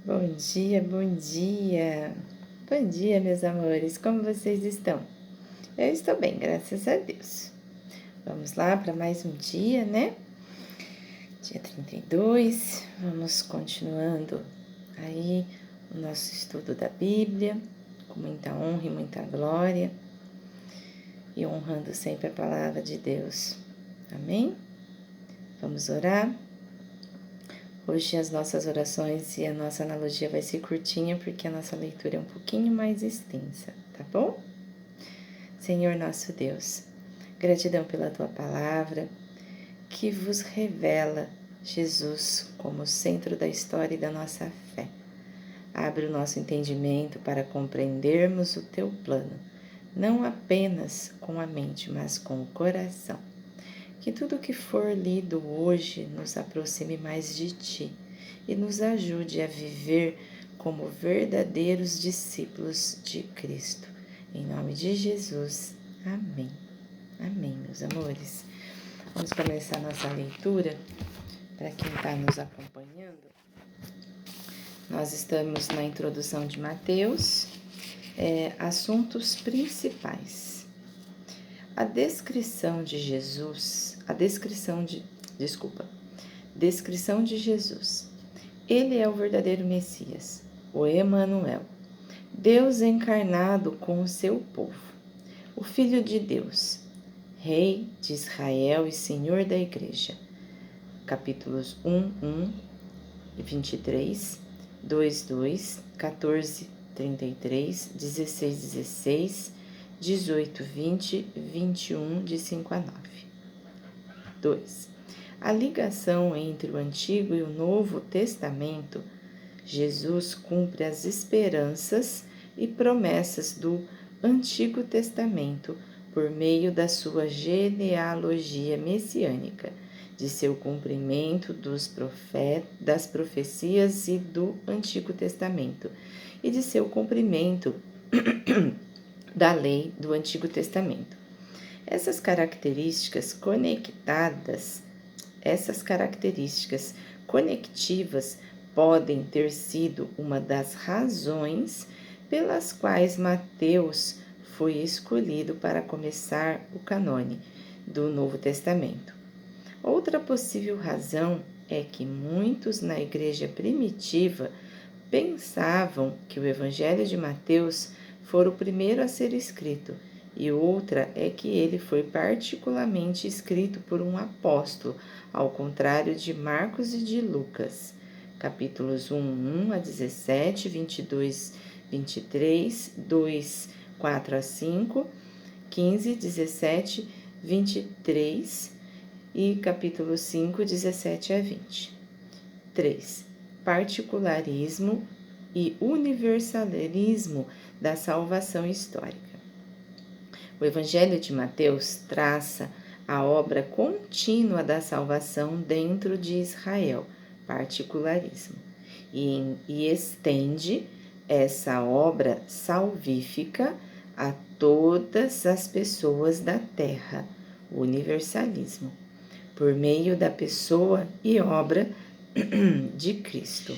Bom dia, bom dia. Bom dia, meus amores. Como vocês estão? Eu estou bem, graças a Deus. Vamos lá para mais um dia, né? Dia 32. Vamos continuando aí o nosso estudo da Bíblia, com muita honra e muita glória, e honrando sempre a palavra de Deus. Amém? Vamos orar? Hoje as nossas orações e a nossa analogia vai ser curtinha, porque a nossa leitura é um pouquinho mais extensa, tá bom? Senhor nosso Deus, gratidão pela Tua palavra, que vos revela Jesus como centro da história e da nossa fé. Abre o nosso entendimento para compreendermos o Teu plano, não apenas com a mente, mas com o coração. Que tudo que for lido hoje nos aproxime mais de Ti e nos ajude a viver como verdadeiros discípulos de Cristo. Em nome de Jesus. Amém. Amém, meus amores. Vamos começar nossa leitura. Para quem está nos acompanhando, nós estamos na introdução de Mateus, assuntos principais. A descrição de Jesus. Ele é o verdadeiro Messias, o Emanuel, Deus encarnado com o seu povo, o Filho de Deus, Rei de Israel e Senhor da Igreja. Capítulos 1, 23, 2, 14, 33, 16, 16, 18, 20, 21, de 5 a 9. 2. A ligação entre o Antigo e o Novo Testamento. Jesus cumpre as esperanças e promessas do Antigo Testamento por meio da sua genealogia messiânica, de seu cumprimento das profecias e do Antigo Testamento, e de seu cumprimento da lei do Antigo Testamento. Essas características conectivas podem ter sido uma das razões pelas quais Mateus foi escolhido para começar o cânone do Novo Testamento. Outra possível razão é que muitos na igreja primitiva pensavam que o Evangelho de Mateus fora o primeiro a ser escrito, e outra é que ele foi particularmente escrito por um apóstolo, ao contrário de Marcos e de Lucas. Capítulos 1 a 17, 22, 23, 2, 4 a 5, 15, 17, 23 e capítulo 5, 17 a 20. 3. Particularismo e universalismo da salvação histórica. O Evangelho de Mateus traça a obra contínua da salvação dentro de Israel, particularismo, e estende essa obra salvífica a todas as pessoas da terra, universalismo, por meio da pessoa e obra de Cristo.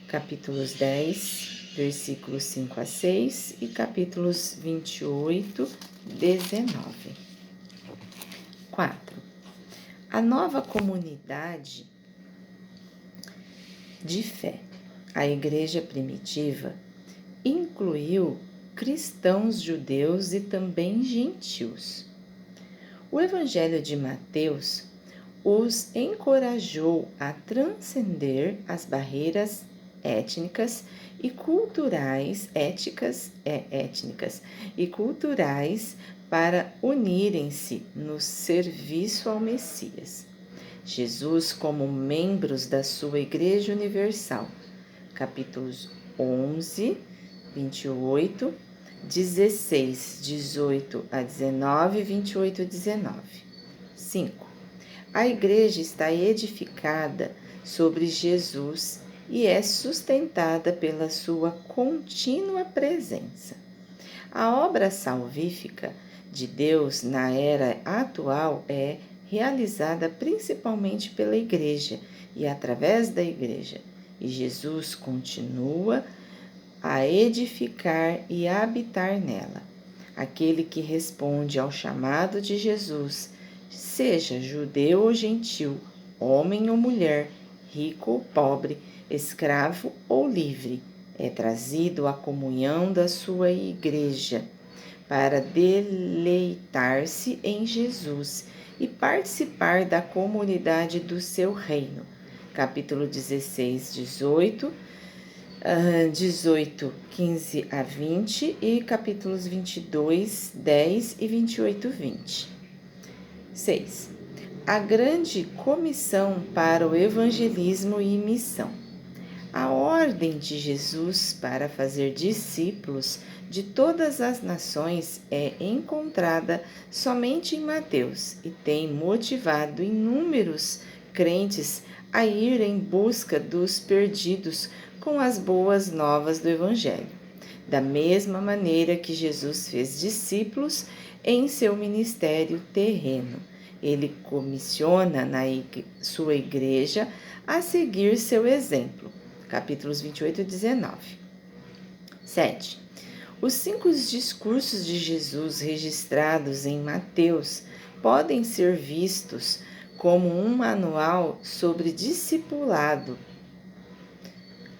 Capítulos 10, versículos 5 a 6 e capítulos 28, 19. 4. A nova comunidade de fé, a igreja primitiva, incluiu cristãos judeus e também gentios. O Evangelho de Mateus os encorajou a transcender as barreiras étnicas e culturais para unirem-se no serviço ao Messias. Jesus como membros da sua Igreja Universal. Capítulos 11, 28, 16, 18 a 19, 28 a 19. 5. A Igreja está edificada sobre Jesus e é sustentada pela sua contínua presença. A obra salvífica de Deus na era atual realizada principalmente pela Igreja e através da Igreja. e Jesus continua a edificar e a habitar nela. Aquele que responde ao chamado de Jesus, seja judeu ou gentil, homem ou mulher, rico ou pobre, escravo ou livre, é trazido à comunhão da sua igreja para deleitar-se em Jesus e participar da comunidade do seu reino. Capítulo 16, 18, 18, 15 a 20 e capítulos 22, 10 e 28, 20. 6. A grande comissão para o evangelismo e missão. A ordem de Jesus para fazer discípulos de todas as nações é encontrada somente em Mateus e tem motivado inúmeros crentes a ir em busca dos perdidos com as boas novas do Evangelho. Da mesma maneira que Jesus fez discípulos em seu ministério terreno, ele comissiona sua igreja a seguir seu exemplo. Capítulos 28 e 19. 7. Os 5 discursos de Jesus registrados em Mateus podem ser vistos como um manual sobre discipulado.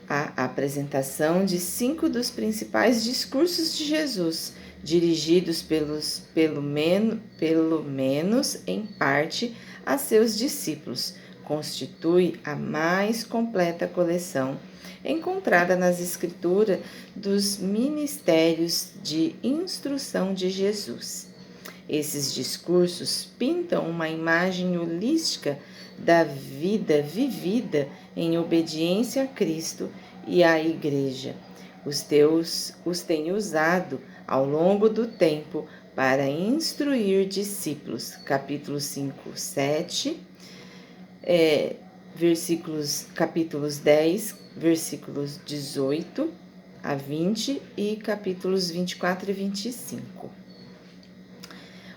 A apresentação de 5 dos principais discursos de Jesus, dirigidos pelo menos em parte a seus discípulos, constitui a mais completa coleção encontrada nas escrituras dos ministérios de instrução de Jesus. Esses discursos pintam uma imagem holística da vida vivida em obediência a Cristo e à Igreja. Os tem usado ao longo do tempo para instruir discípulos. Capítulo 5, 7, capítulos 10, versículos 18 a 20 e capítulos 24 e 25.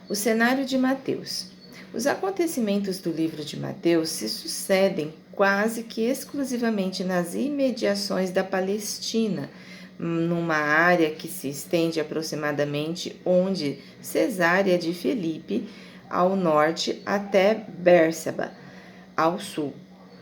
O cenário de Mateus. Os acontecimentos do livro de Mateus se sucedem quase que exclusivamente nas imediações da Palestina, numa área que se estende aproximadamente onde Cesárea de Filipe, ao norte, até Bérsaba, ao sul.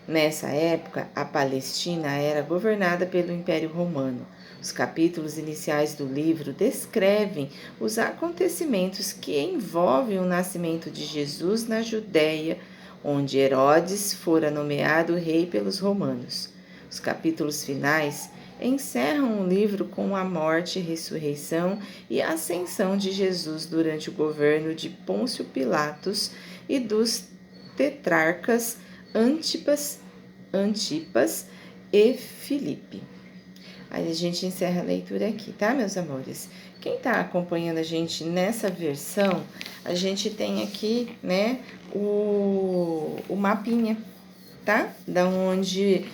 Nessa época, a Palestina era governada pelo Império Romano. Os capítulos iniciais do livro descrevem os acontecimentos que envolvem o nascimento de Jesus na Judéia, onde Herodes fora nomeado rei pelos romanos. Os capítulos finais encerram o livro com a morte, ressurreição e ascensão de Jesus durante o governo de Pôncio Pilatos e dos tetrarcas Antipas e Filipe. Aí a gente encerra a leitura aqui, tá, meus amores? Quem tá acompanhando a gente nessa versão, a gente tem aqui, né, o mapinha, tá? Da onde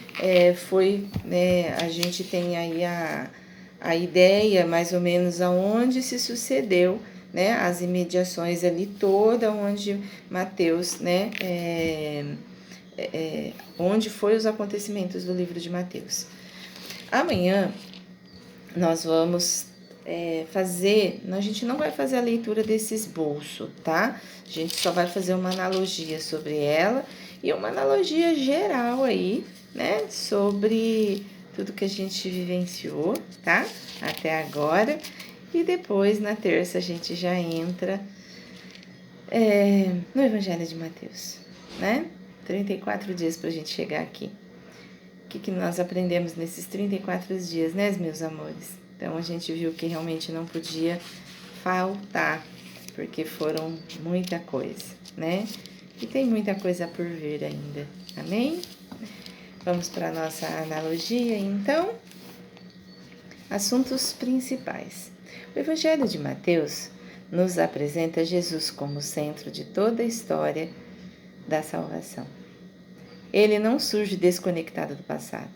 foi, né, a gente tem aí a ideia, mais ou menos, aonde se sucedeu, né, as imediações ali toda, onde Mateus, né, onde foi os acontecimentos do livro de Mateus. Amanhã nós vamos a gente não vai fazer a leitura desse esboço, tá? A gente só vai fazer uma analogia sobre ela e uma analogia geral aí, né? Sobre tudo que a gente vivenciou, tá? Até agora. E depois, na terça, a gente já entra no Evangelho de Mateus, né? 34 dias para a gente chegar aqui. O que nós aprendemos nesses 34 dias, né, meus amores? Então, a gente viu que realmente não podia faltar, porque foram muita coisa, né? E tem muita coisa por vir ainda, amém? Vamos para a nossa analogia, então. Assuntos principais. O Evangelho de Mateus nos apresenta Jesus como centro de toda a história da salvação. Ele não surge desconectado do passado,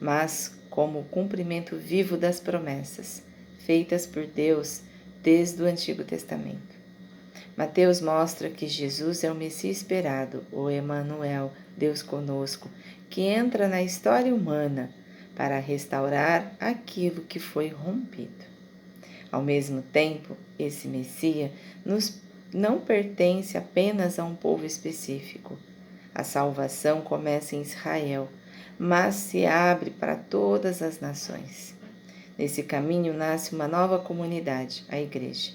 mas como o cumprimento vivo das promessas feitas por Deus desde o Antigo Testamento. Mateus mostra que Jesus é o Messias esperado, o Emanuel, Deus conosco, que entra na história humana para restaurar aquilo que foi rompido. Ao mesmo tempo, esse Messias não pertence apenas a um povo específico. A salvação começa em Israel, mas se abre para todas as nações. Nesse caminho nasce uma nova comunidade, a Igreja,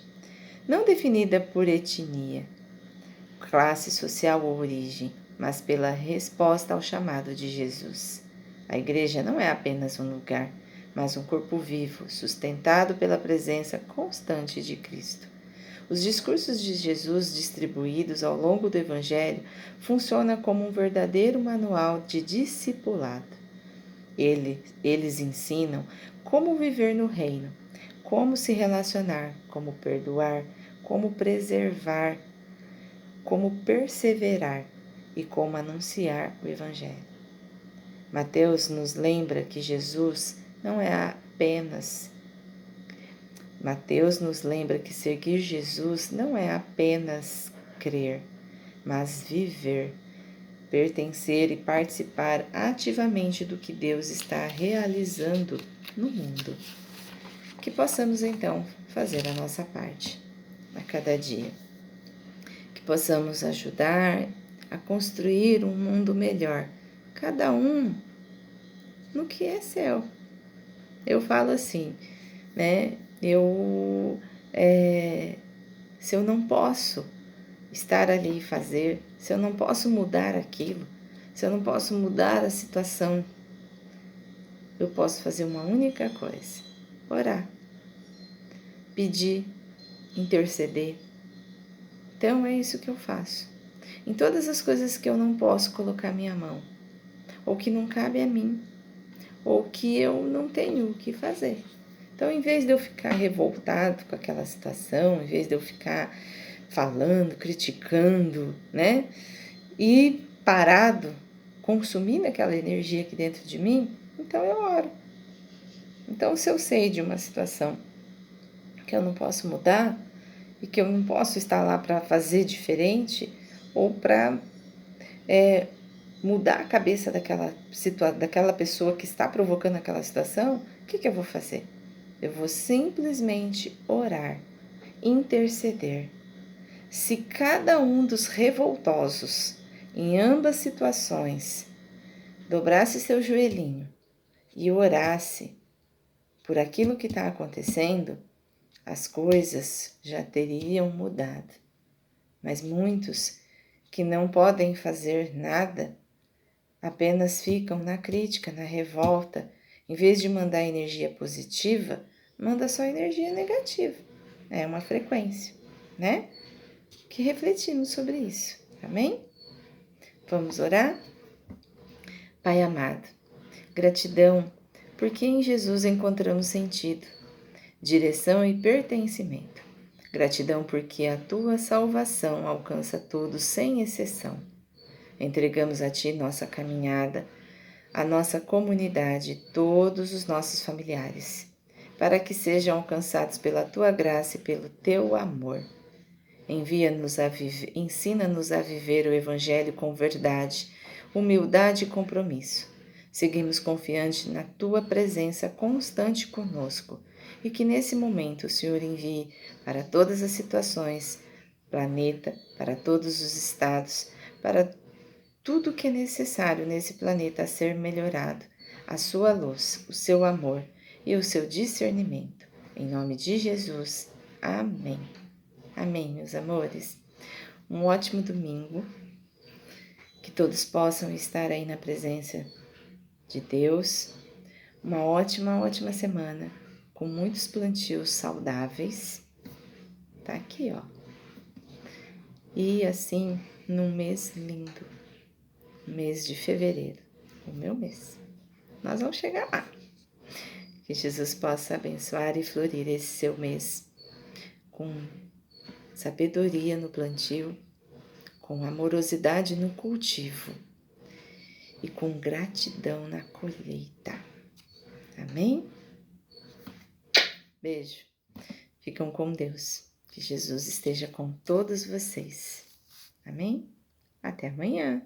não definida por etnia, classe social ou origem, mas pela resposta ao chamado de Jesus. A Igreja não é apenas um lugar, mas um corpo vivo, sustentado pela presença constante de Cristo. Os discursos de Jesus distribuídos ao longo do Evangelho funcionam como um verdadeiro manual de discipulado. Eles ensinam como viver no reino, como se relacionar, como perdoar, como preservar, como perseverar e como anunciar o Evangelho. Mateus nos lembra que seguir Jesus não é apenas crer, mas viver, pertencer e participar ativamente do que Deus está realizando no mundo. Que possamos então fazer a nossa parte a cada dia. Que possamos ajudar a construir um mundo melhor, cada um no que é seu. Eu falo assim, né? Se eu não posso estar ali e fazer, se eu não posso mudar aquilo, se eu não posso mudar a situação, eu posso fazer uma única coisa: orar, pedir, interceder. Então é isso que eu faço. Em todas as coisas que eu não posso colocar minha mão, ou que não cabe a mim, ou que eu não tenho o que fazer. Então, em vez de eu ficar revoltado com aquela situação, em vez de eu ficar falando, criticando, né? E parado, consumindo aquela energia aqui dentro de mim, então eu oro. Então, se eu sei de uma situação que eu não posso mudar e que eu não posso estar lá para fazer diferente ou para mudar a cabeça daquela pessoa que está provocando aquela situação, o que eu vou fazer? Eu vou simplesmente orar, interceder. Se cada um dos revoltosos, em ambas situações, dobrasse seu joelhinho e orasse por aquilo que está acontecendo, as coisas já teriam mudado. Mas muitos que não podem fazer nada, apenas ficam na crítica, na revolta. Em vez de mandar energia positiva, manda só energia negativa. É uma frequência, né? Que refletimos sobre isso, amém? Vamos orar? Pai amado, gratidão, porque em Jesus encontramos sentido, direção e pertencimento. Gratidão porque a tua salvação alcança todos sem exceção. Entregamos a ti nossa caminhada, a nossa comunidade, todos os nossos familiares, para que sejam alcançados pela tua graça e pelo teu amor. Ensina-nos a viver o Evangelho com verdade, humildade e compromisso. Seguimos confiantes na tua presença constante conosco e que nesse momento o Senhor envie para todas as situações, planeta, para todos os estados, para tudo que é necessário nesse planeta a ser melhorado, a sua luz, o seu amor e o seu discernimento. Em nome de Jesus. Amém. Amém, meus amores. Um ótimo domingo. Que todos possam estar aí na presença de Deus. Uma ótima semana, com muitos plantios saudáveis. Tá aqui, ó. E assim, num mês lindo, mês de fevereiro, o meu mês. Nós vamos chegar lá. Que Jesus possa abençoar e florir esse seu mês com sabedoria no plantio, com amorosidade no cultivo e com gratidão na colheita. Amém? Beijo. Ficam com Deus. Que Jesus esteja com todos vocês. Amém? Até amanhã.